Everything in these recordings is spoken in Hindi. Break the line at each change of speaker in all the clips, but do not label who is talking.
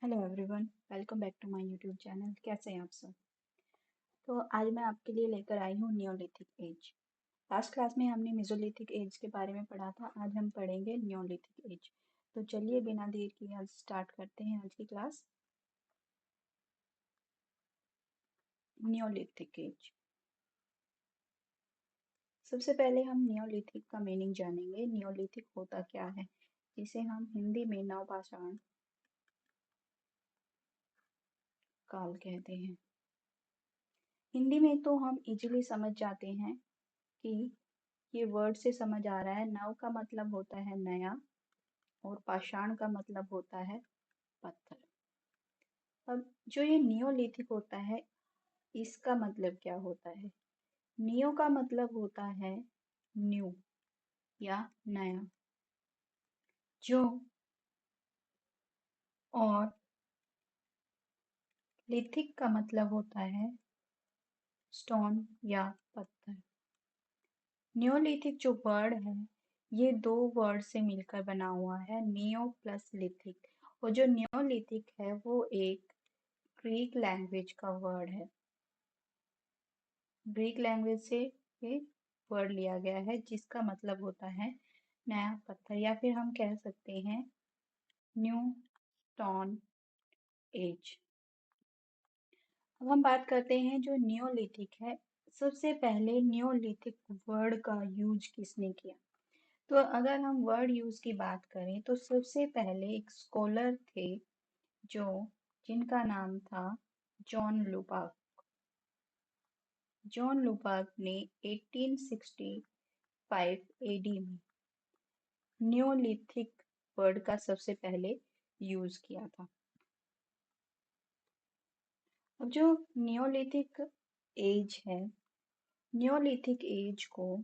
Hello everyone, welcome back to my YouTube channel. कैसे हैं आप सब? तो आज मैं आपके लिए लेकर आई हूँ नियोलिथिक एज। लास्ट क्लास में हमने मेसोलिथिक एज के बारे में पढ़ा था। आज हम पढ़ेंगे नियोलिथिक एज। तो चलिए बिना देर किए आज स्टार्ट करते हैं आज की क्लास। Neolithic age. सबसे पहले हम नियोलिथिक का मीनिंग जानेंगे। नियोलिथिक होता क्या है, जिसे हम हिंदी में नवपाषाण काल कहते हैं। हिंदी में तो हम इजीली समझ जाते हैं कि ये वर्ड से समझ आ रहा है। नव का मतलब होता है नया और पाषाण का मतलब होता है पत्थर। अब जो ये नियोलिथिक होता है, इसका मतलब क्या होता है? नियो का मतलब होता है न्यू या नया, जो और लिथिक का मतलब होता है स्टोन या पत्थर। नियोलिथिक जो वर्ड है, ये दो वर्ड से मिलकर बना हुआ है, नियो प्लस लिथिक। और जो नियोलिथिक है वो एक ग्रीक लैंग्वेज का वर्ड है। ग्रीक लैंग्वेज से ये वर्ड लिया गया है, जिसका मतलब होता है नया पत्थर, या फिर हम कह सकते हैं न्यू स्टोन एज। अब हम बात करते हैं जो नियोलिथिक है। सबसे पहले नियोलिथिक वर्ड का यूज किसने किया? तो अगर हम वर्ड यूज की बात करें तो सबसे पहले एक स्कॉलर थे जो जिनका नाम था जॉन लुबाक। जॉन लुबाक ने 1865 एडी में नियोलिथिक वर्ड का सबसे पहले यूज किया था। अब जो नियोलिथिक एज है, नियोलिथिक एज को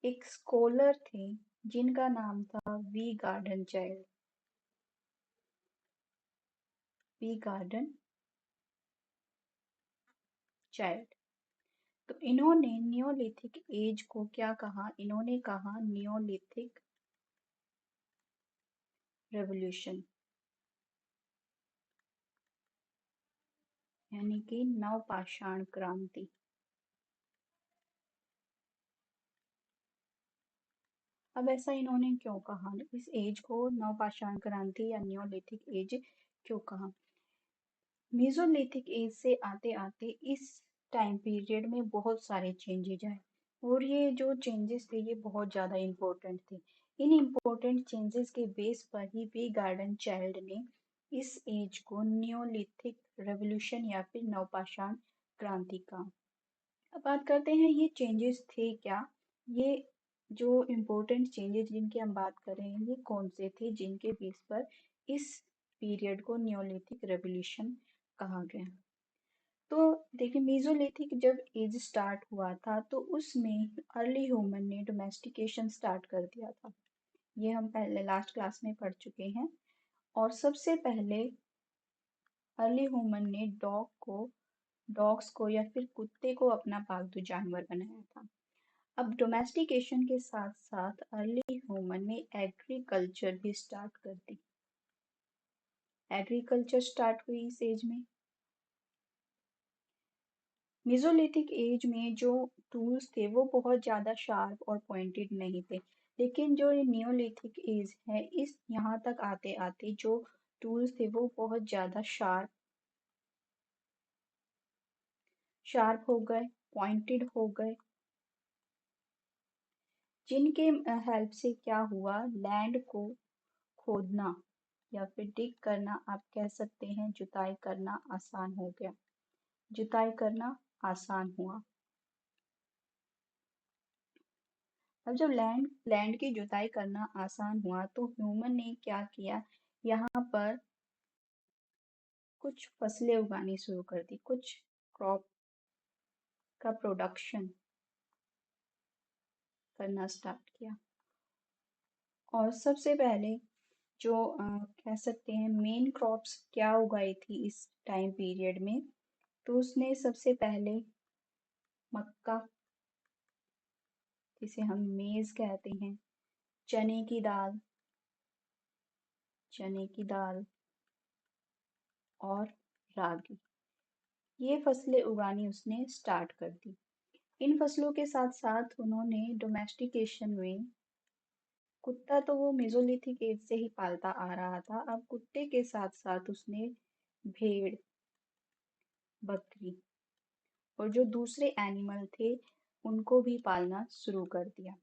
एक स्कॉलर थे जिनका नाम था V Gordon Childe. V Gordon Childe. तो इन्होंने नियोलिथिक एज को क्या कहा? इन्होंने कहा नियोलिथिक रेवोल्यूशन, यानी कि नवपाषाण क्रांति। अब ऐसा इन्होंने क्यों कहा? इस एज को नवपाषाण क्रांति या नियोलिथिक एज क्यों कहा? मेसोलिथिक एज से आते आते इस टाइम पीरियड में बहुत सारे चेंजेज आए, और ये जो चेंजेस थे ये बहुत ज़्यादा इम्पोर्टेंट थे। इन इम्पोर्टेंट चेंजेस के बेस पर ही वी गार्डन चाइल्ड ने इस एज को नियोलिथिक रेवोल्यूशन या फिर नवपाषाण क्रांति का। अब बात करते हैं ये चेंजेस थे क्या। ये जो इम्पोर्टेंट चेंजेस जिनकी हम बात कर रहे हैं, ये कौन से थे जिनके बेस पर इस पीरियड को नियोलिथिक रेवोल्यूशन कहा गया? तो देखिए, मेसोलिथिक जब एज स्टार्ट हुआ था तो उसमें अर्ली ह्यूमन ने डोमेस्टिकेशन स्टार्ट कर दिया था। ये हम पहले लास्ट क्लास में पढ़ चुके हैं। और सबसे पहले अर्ली ह्यूमन ने डॉग्स को या फिर कुत्ते को अपना पालतू जानवर बनाया था। अब डोमेस्टिकेशन के साथ साथ अर्ली ह्यूमन ने एग्रीकल्चर भी स्टार्ट कर दी। एग्रीकल्चर स्टार्ट हुई इस एज में। मेसोलिथिक एज में जो टूल्स थे वो बहुत ज़्यादा शार्प और पॉइंटेड नहीं थे, लेकिन जो ये नियोलिथिक एज है, इस यहाँ तक आते आते जो टूल्स थे वो बहुत ज़्यादा शार्प हो गए, पॉइंटेड हो गए, जिनके हेल्प से क्या हुआ, लैंड को खोदना या फिर डिग करना, आप कह सकते हैं जुताई करना आसान हो गया। जुताई करना आसान हुआ। अब जब लैंड लैंड की जुताई करना आसान हुआ तो ह्यूमन ने क्या किया, यहाँ पर कुछ फसलें उगानी शुरू कर दी, कुछ क्रॉप का प्रोडक्शन करना स्टार्ट किया। और सबसे पहले जो कह सकते हैं मेन क्रॉप्स क्या उगाई थी इस टाइम पीरियड में, तो उसने सबसे पहले मक्का, जिसे हम मेज कहते हैं, चने की दाल, चने की दाल और रागी, ये फसलें उगानी उसने स्टार्ट कर दी। इन फसलों के साथ साथ उन्होंने डोमेस्टिकेशन में, कुत्ता तो वो मेसोलिथिक एज से ही पालता आ रहा था, अब कुत्ते के साथ साथ उसने भेड़, बकरी और जो दूसरे एनिमल थे उनको भी पालना शुरू कर दिया।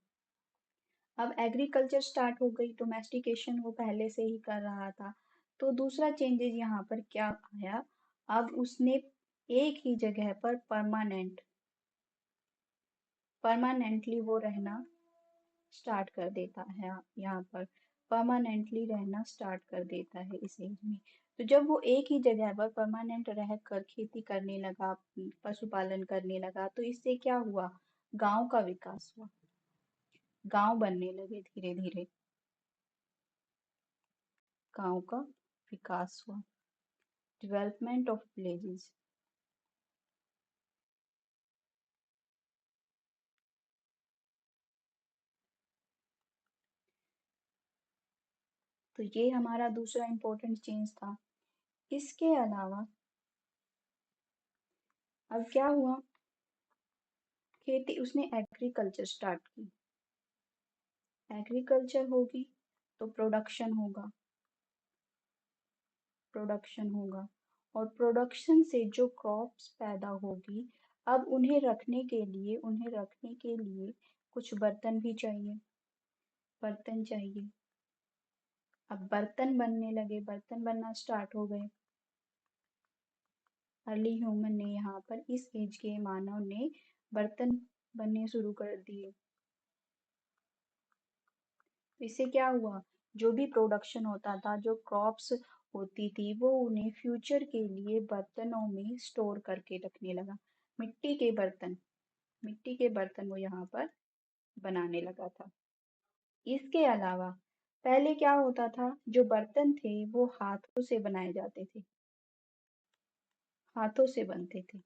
अब एग्रीकल्चर स्टार्ट हो गई, डोमेस्टिकेशन वो पहले से ही कर रहा था। तो दूसरा चेंजेस यहाँ पर क्या आया, अब उसने एक ही जगह पर परमानेंटली वो रहना स्टार्ट कर देता है। यहाँ पर परमानेंटली रहना स्टार्ट कर देता है इस एज में। तो जब वो एक ही जगह पर परमानेंट रह कर खेती करने लगा, पशुपालन करने लगा, तो इससे क्या हुआ, गांव का विकास हुआ, गांव बनने लगे धीरे धीरे, गांव का विकास हुआ, डेवलपमेंट ऑफ विलेजेस। तो ये हमारा दूसरा इम्पोर्टेंट चेंज था। इसके अलावा अब क्या हुआ, खेती, उसने एग्रीकल्चर स्टार्ट की। एग्रीकल्चर होगी तो प्रोडक्शन होगा और प्रोडक्शन से जो क्रॉप्स पैदा होगी, अब उन्हें रखने के लिए कुछ बर्तन भी चाहिए, बर्तन चाहिए। अब बर्तन बनने लगे, बर्तन बनना स्टार्ट हो गए। अर्ली ह्यूमन ने, यहाँ पर इस एज के मानव ने बर्तन बनने शुरू कर दिए। तो इससे क्या हुआ, जो भी प्रोडक्शन होता था, जो क्रॉप्स होती थी, वो उन्हें फ्यूचर के लिए बर्तनों में स्टोर करके रखने लगा। मिट्टी के बर्तन, मिट्टी के बर्तन वो यहाँ पर बनाने लगा था। इसके अलावा पहले क्या होता था, जो बर्तन थे वो हाथों से बनाए जाते थे, हाथों से बनते थे।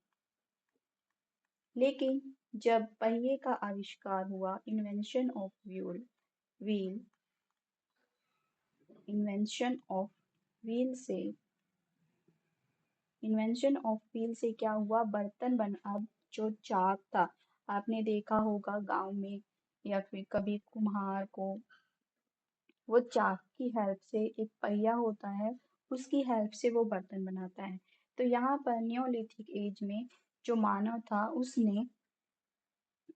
लेकिन जब पहिए का आविष्कार हुआ, व्हील इन्वेंशन ऑफ व्हील से इन्वेंशन ऑफ व्हील से क्या हुआ, बर्तन बन, अब जो चाक था, आपने देखा होगा गांव में या फिर कभी कुम्हार को, वो चाक की हेल्प से, एक पहिया होता है, उसकी हेल्प से वो बर्तन बनाता है। तो यहाँ पर नियोलिथिक एज में जो मानव था, उसने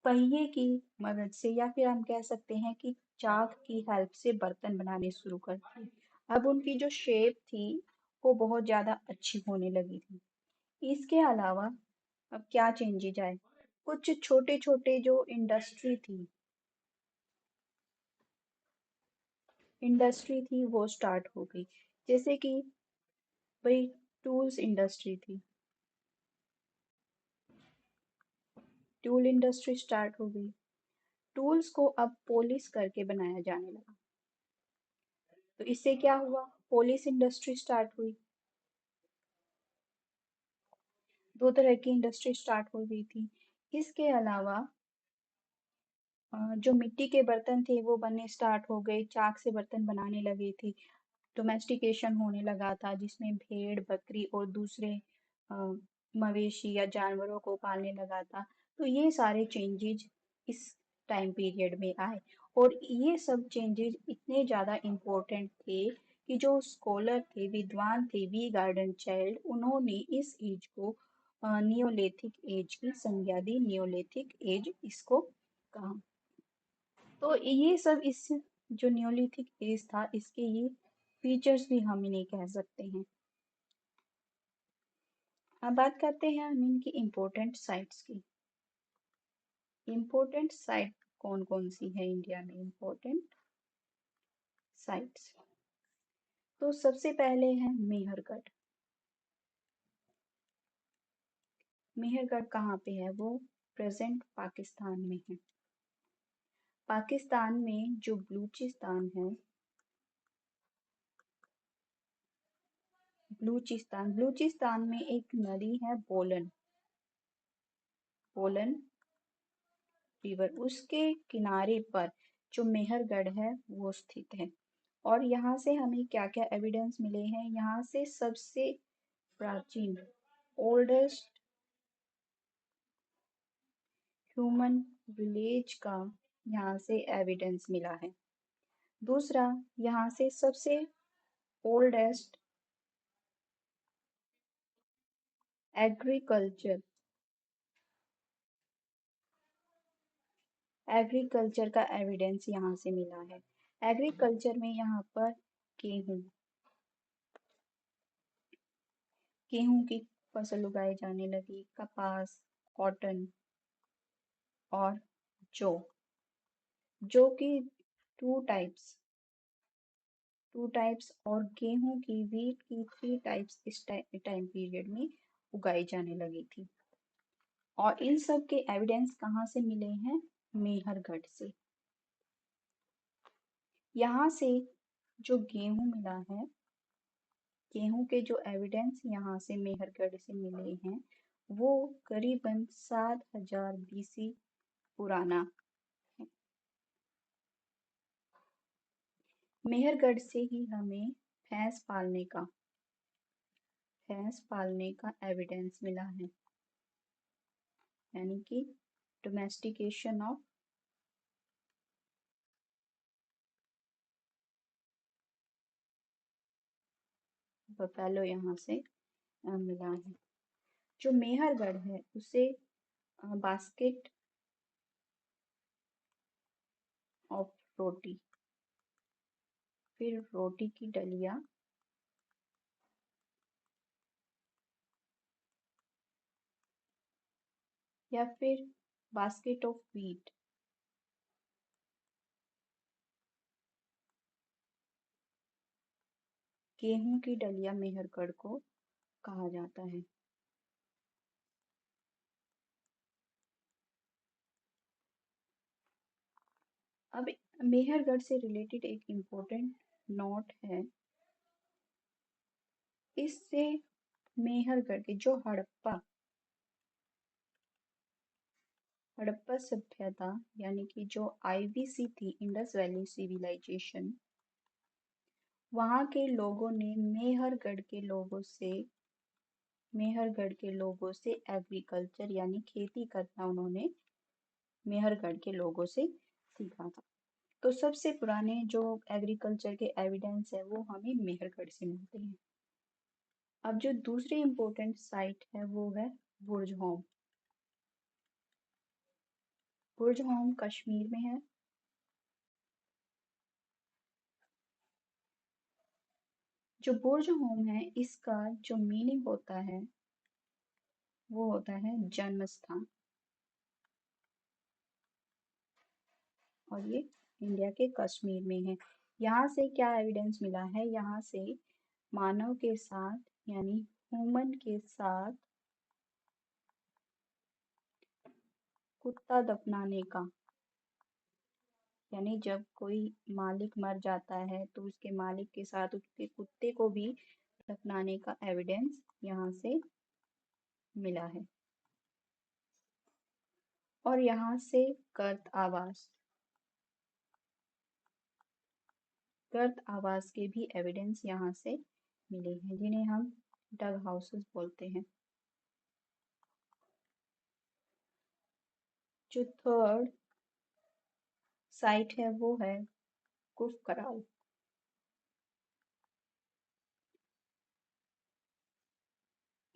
पहिए की मदद से, या फिर हम कह सकते हैं कि चाक की हेल्प से बर्तन बनाने शुरू कर दिए। अब उनकी जो शेप थी वो बहुत ज्यादा अच्छी होने लगी थी। इसके अलावा अब क्या चेंजेज आए, कुछ छोटे छोटे जो इंडस्ट्री थी वो स्टार्ट हो गई। जैसे कि भाई टूल्स इंडस्ट्री थी, टूल इंडस्ट्री स्टार्ट हो गई। टूल्स को अब पॉलिश करके बनाया जाने लगा। तो इससे क्या हुआ, पॉलिश इंडस्ट्री स्टार्ट हुई। दो तरह की इंडस्ट्री स्टार्ट हो गई थी। इसके अलावा जो मिट्टी के बर्तन थे वो बनने स्टार्ट हो गए, चाक से बर्तन बनाने लगे थे। डोमेस्टिकेशन होने लगा था, जिसमें भेड़, बकरी और दूसरे अ, मवेशी या जानवरों को पालने लगा था। तो ये सारे चेंजेज इस टाइम पीरियड में आए, और ये सब चेंजेस इतने ज़्यादा इम्पोर्टेंट थे कि जो स्कॉलर थे, विद्वान थे, वी गार्डन चाइल्ड, उन्होंने इस एज को नियोलिथिक एज की संज्ञा दी, नियोलिथिक एज इसको कहा। तो ये सब इस जो नियोलिथिक एज था, इसके ये फीचर्स भी हम इन्हें कह सकते हैं। अब बात करते हैं हम इनकी इम्पोर्टेंट साइट्स की। इम्पोर्टेंट साइट कौन कौन सी है इंडिया में, इम्पोर्टेंट साइट्स, तो सबसे पहले है मेहरगढ़। मेहरगढ़ कहाँ पे है, वो प्रेजेंट पाकिस्तान में है। पाकिस्तान में जो बलूचिस्तान है, बलूचिस्तान में एक नदी है बोलन, बोलन रिवर, उसके किनारे पर जो मेहरगढ़ है वो स्थित है। और यहाँ से हमें क्या क्या एविडेंस मिले हैं, यहाँ से सबसे प्राचीन ओल्डेस्ट ह्यूमन विलेज का यहाँ से एविडेंस मिला है। दूसरा, यहाँ से सबसे ओल्डेस्ट एग्रीकल्चर एग्रीकल्चर का एविडेंस यहाँ से मिला है। एग्रीकल्चर में यहाँ पर गेहूं गेहूं की फसल उगाई जाने लगी, कपास, कॉटन और जौ जौ की टू टाइप्स टू टाइप्स और गेहूं की वीट की थ्री टाइप्स इस टाइम पीरियड में उगाई जाने लगी थी। और इन सब के एविडेंस कहाँ से मिले हैं? मेहरगढ़ से। यहाँ से जो गेहूं मिला है, गेहूं के जो एविडेंस यहाँ से मेहरगढ़ से मिले हैं वो करीबन 7000 BC पुराना है। मेहरगढ़ से ही हमें भैंस पालने का एविडेंस मिला है, यानी कि डोमेस्टिकेशन ऑफ बफेलो यहाँ से मिला है। जो मेहरगढ़ है उसे बास्केट ऑफ रोटी, फिर रोटी की डलिया, या फिर बास्केट ऑफ व्हीट, गेहूं की डलिया मेहरगढ़ को कहा जाता है। अब मेहरगढ़ से रिलेटेड एक इम्पोर्टेंट नोट है, इससे मेहरगढ़ के जो हड़प्पा सभ्यता यानी कि जो IVC थी, इंडस वैली सिविलाइजेशन, वहाँ के लोगों ने मेहरगढ़ के लोगों से एग्रीकल्चर यानी खेती करना उन्होंने मेहरगढ़ के लोगों से सीखा था। तो सबसे पुराने जो एग्रीकल्चर के एविडेंस है वो हमें मेहरगढ़ से मिलते हैं। अब जो दूसरी इम्पोर्टेंट साइट है वो है बुर्ज होम कश्मीर में है। जो बुर्ज होम है इसका जो मीनिंग होता है वो होता है जन्म स्थान, और ये इंडिया के कश्मीर में है। यहाँ से क्या एविडेंस मिला है? यहाँ से मानव के साथ यानी ह्यूमन के साथ कुत्ता दफनाने का, यानी जब कोई मालिक मर जाता है तो उसके मालिक के साथ उसके कुत्ते को भी दफनाने का एविडेंस यहाँ से मिला है। और यहाँ से गर्त आवास के भी एविडेंस यहाँ से मिले हैं, जिन्हें हम डग हाउसेस बोलते हैं। जो थर्ड साइट है वो है गुफ कराल।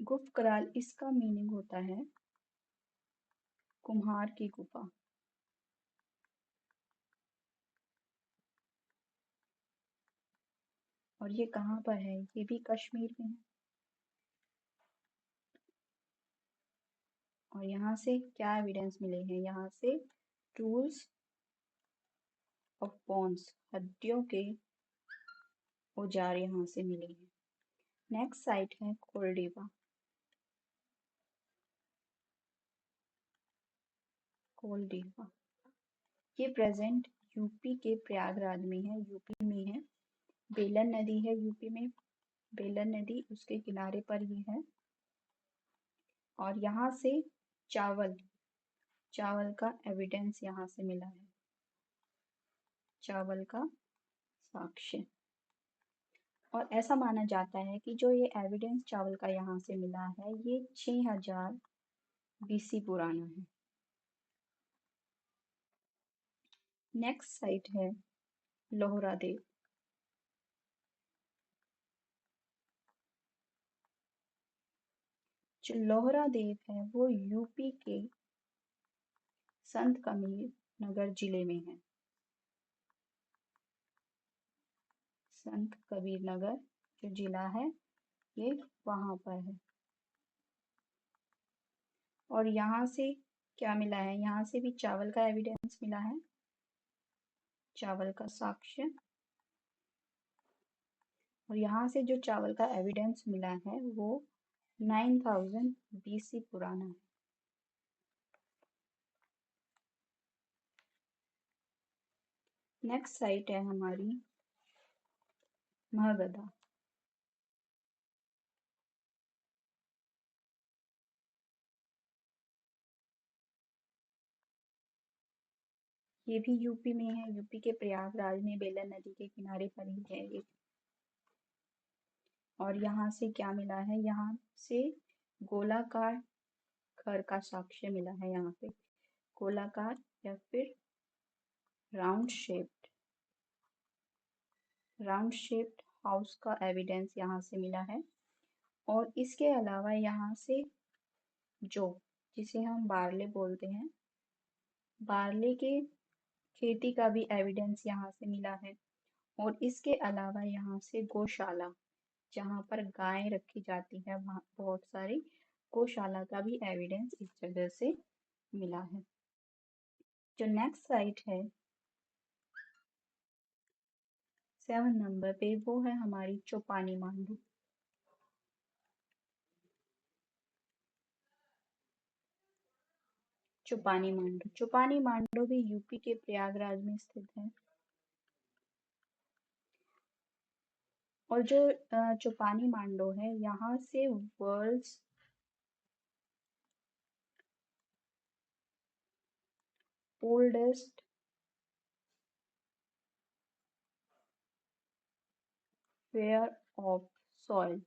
गुफ कराल इसका मीनिंग होता है कुम्हार की गुफा। और ये कहाँ पर है? ये भी कश्मीर में है। और यहाँ से क्या एविडेंस मिले हैं? यहाँ से टूल्स ऑफ बोन्स, हड्डियों के औजार यहाँ से मिले हैं। नेक्स्ट साइट है कोलडीवा। ये प्रेजेंट यूपी के प्रयागराज में है, यूपी में है। बेलन नदी है यूपी में, बेलन नदी उसके किनारे पर ही है। और यहाँ से चावल चावल का एविडेंस यहाँ से मिला है, चावल का साक्ष्य। और ऐसा माना जाता है कि जो ये एविडेंस चावल का यहाँ से मिला है ये 6000 बीसी पुराना है। नेक्स्ट साइट है लोहरा देव। जो लोहरा देव है वो यूपी के संत कबीर नगर जिले में है। संत कबीर नगर जो जिला है ये वहां पर है। और यहाँ से क्या मिला है, यहाँ से भी चावल का एविडेंस मिला है, चावल का साक्ष्य। और यहाँ से जो चावल का एविडेंस मिला है वो 9000 बीसी पुराना है। नेक्स्ट साइट है हमारी महगदा। ये भी यूपी में है, यूपी के प्रयागराज में बेलन नदी के किनारे पर ही है ये। और यहाँ से क्या मिला है, यहाँ से गोलाकार घर का साक्ष्य मिला है। यहाँ पे गोलाकार या फिर राउंड शेप्ड हाउस का एविडेंस यहाँ से मिला है। और इसके अलावा यहाँ से जो जिसे हम बारले बोलते हैं, बारले के खेती का भी एविडेंस यहाँ से मिला है। और इसके अलावा यहाँ से गौशाला, जहाँ पर गायें रखी जाती है, वहाँ बहुत सारी गौशाला का भी एविडेंस इस जगह से मिला है। जो नेक्स्ट साइट है 7 नंबर पे वो है हमारी चौपानी मांडू। चौपानी मांडू भी यूपी के प्रयागराज में स्थित है। और जो चौपानी मांडो है यहाँ से world's oldest fair of soil,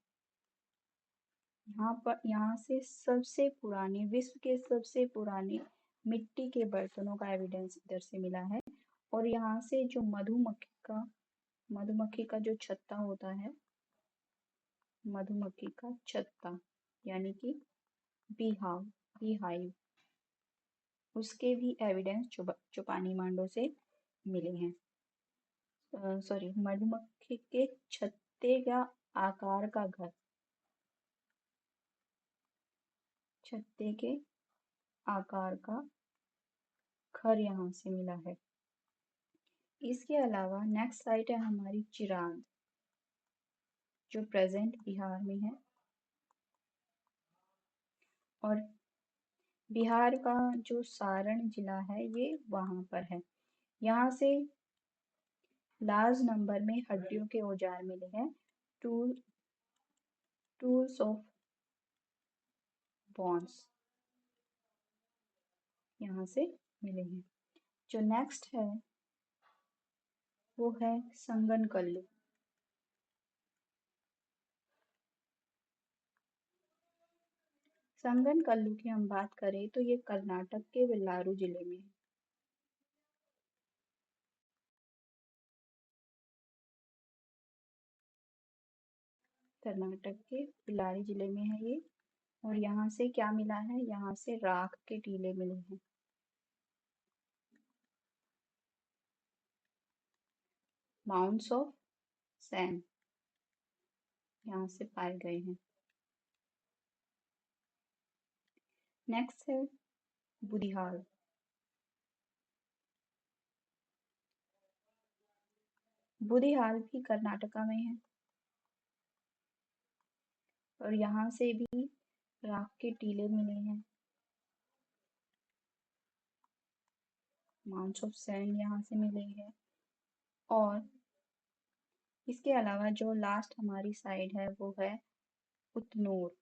यहाँ से सबसे पुराने, विश्व के सबसे पुराने मिट्टी के बर्तनों का एविडेंस इधर से मिला है। और यहाँ से जो मधुमक्खी का जो छत्ता होता है, मधुमक्खी का छत्ता यानी कि बी हाइव, उसके भी एविडेंस चौपानी मांडो से मिले हैं। सॉरी, मधुमक्खी के छत्ते का आकार का घर, छत्ते के आकार का घर यहाँ से मिला है। इसके अलावा नेक्स्ट साइट है हमारी चिरांद, जो प्रेजेंट बिहार में है। और बिहार का जो सारण जिला है ये वहां पर है। यहाँ से लार्ज नंबर में हड्डियों के औजार मिले हैं, टूल्स ऑफ बॉन्स यहाँ से मिले हैं। जो नेक्स्ट है वो है संगनकल्लू। संगनकल्लू की हम बात करें तो ये कर्नाटक के वेल्लारू जिले में है। कर्नाटक के बेल्लारी जिले में है ये। और यहाँ से क्या मिला है, यहाँ से राख के टीले मिले हैं। माउंट्स ऑफ सैंड यहाँ से पाए गए हैं। नेक्स्ट है बुदिहाल। बुदिहाल भी कर्नाटका में है। और यहाँ से भी राख के टीले मिले हैं। माउंट्स ऑफ सैंड यहाँ से मिले हैं। और इसके अलावा जो लास्ट हमारी साइड है वो है उतनूर।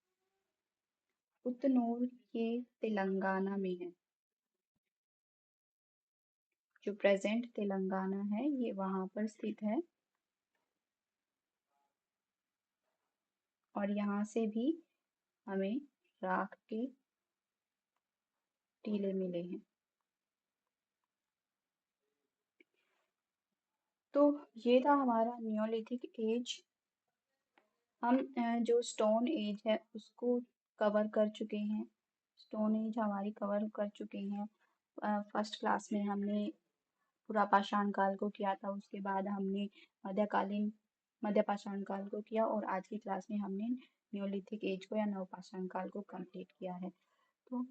उतनूर ये तेलंगाना में है। जो प्रेजेंट तेलंगाना है ये वहां पर स्थित है। और यहाँ से भी हमें राख के टीले मिले हैं। तो ये था हमारा नियोलिथिक एज। हम जो स्टोन एज है उसको कवर कर चुके हैं। स्टोन एज हमारी कवर कर चुके हैं। फर्स्ट क्लास में हमने पूरा पाषाण काल को किया था, उसके बाद हमने मध्यकालीन मध्य पाषाण काल को किया, और आज की क्लास में हमने नियोलिथिक एज को या नवपाषाण काल को कंप्लीट किया है। तो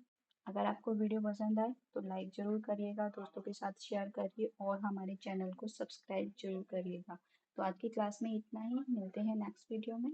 अगर आपको वीडियो पसंद आए तो लाइक ज़रूर करिएगा, दोस्तों के साथ शेयर करिए और हमारे चैनल को सब्सक्राइब जरूर करिएगा। तो आज की क्लास में इतना ही, मिलते हैं नेक्स्ट वीडियो में।